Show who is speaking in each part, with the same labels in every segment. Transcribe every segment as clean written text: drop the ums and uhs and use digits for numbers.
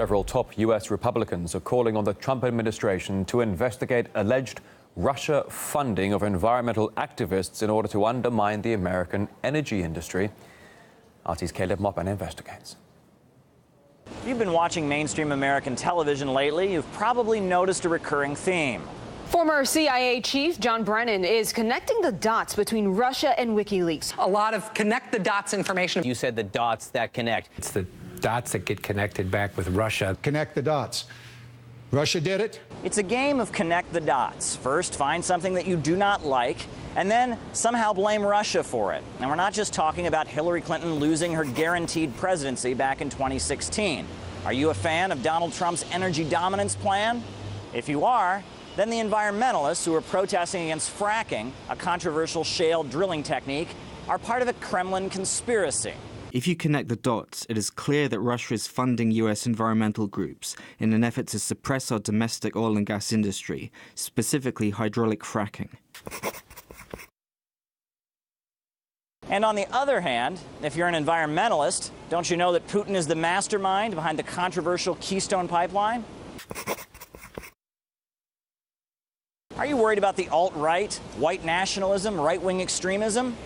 Speaker 1: Several top U.S. Republicans are calling on the Trump administration to investigate alleged Russia funding of environmental activists in order to undermine the American energy industry. RT's Maupin investigates.
Speaker 2: If you've been watching mainstream American television lately, you've probably noticed a recurring theme.
Speaker 3: Former CIA chief John Brennan is connecting the dots between Russia and WikiLeaks.
Speaker 4: A lot of connect the dots information.
Speaker 5: You said the dots that connect.
Speaker 6: It's the dots that get connected back with Russia.
Speaker 7: Connect the dots. Russia did it.
Speaker 2: It's a game of connect the dots. First, find something that you do not like, and then somehow blame Russia for it. And we're not just talking about Hillary Clinton losing her guaranteed presidency back in 2016. Are you a fan of Donald Trump's energy dominance plan? If you are, then the environmentalists who are protesting against fracking, a controversial shale drilling technique, are part of a Kremlin conspiracy.
Speaker 8: If you connect the dots, it is clear that Russia is funding U.S. environmental groups in an effort to suppress our domestic oil and gas industry, specifically hydraulic fracking.
Speaker 2: And on the other hand, if you're an environmentalist, don't you know that Putin is the mastermind behind the controversial Keystone Pipeline? Are you worried about the alt-right, white nationalism, right-wing extremism?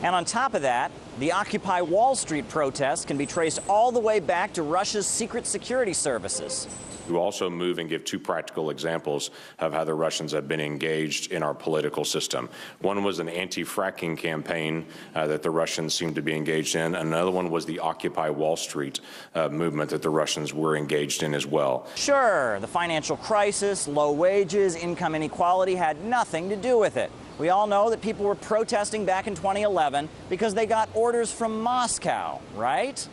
Speaker 2: And on top of that, the Occupy Wall Street protests can be traced all the way back to Russia's secret security services.
Speaker 9: We also move and give two practical examples of how the Russians have been engaged in our political system. One was an anti-fracking campaign that the Russians seemed to be engaged in. Another one was the Occupy Wall Street movement that the Russians were engaged in as well.
Speaker 2: Sure, the financial crisis, low wages, income inequality had nothing to do with it. We all know that people were protesting back in 2011 because they got orders from Moscow, right?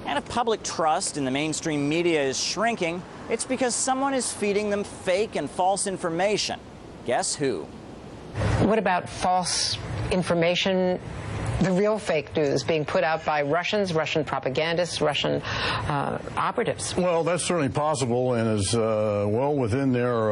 Speaker 2: And if public trust in the mainstream media is shrinking, it's because someone is feeding them fake and false information. Guess who?
Speaker 4: What about false information, the real fake news being put out by Russians, Russian propagandists, Russian operatives?
Speaker 10: Well, that's certainly possible and is well within their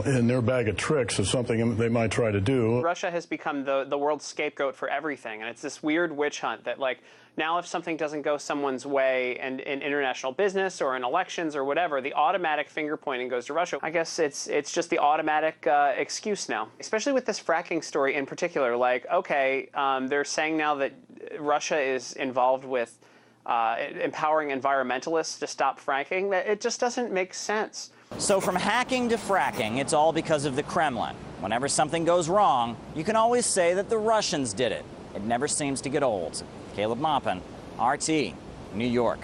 Speaker 10: in their bag of tricks is something they might try to do.
Speaker 11: Russia has become the world's scapegoat for everything, and it's this weird witch hunt that, like, now if something doesn't go someone's way and in international business or in elections or whatever, the automatic finger pointing goes to Russia. I guess it's just the automatic excuse now, especially with this fracking story in particular. Like, okay, they're saying now that Russia is involved with empowering environmentalists to stop fracking. It just doesn't make sense.
Speaker 2: So from hacking to fracking, it's all because of the Kremlin. Whenever something goes wrong, you can always say that the Russians did it. It never seems to get old. Maupin, RT, New York.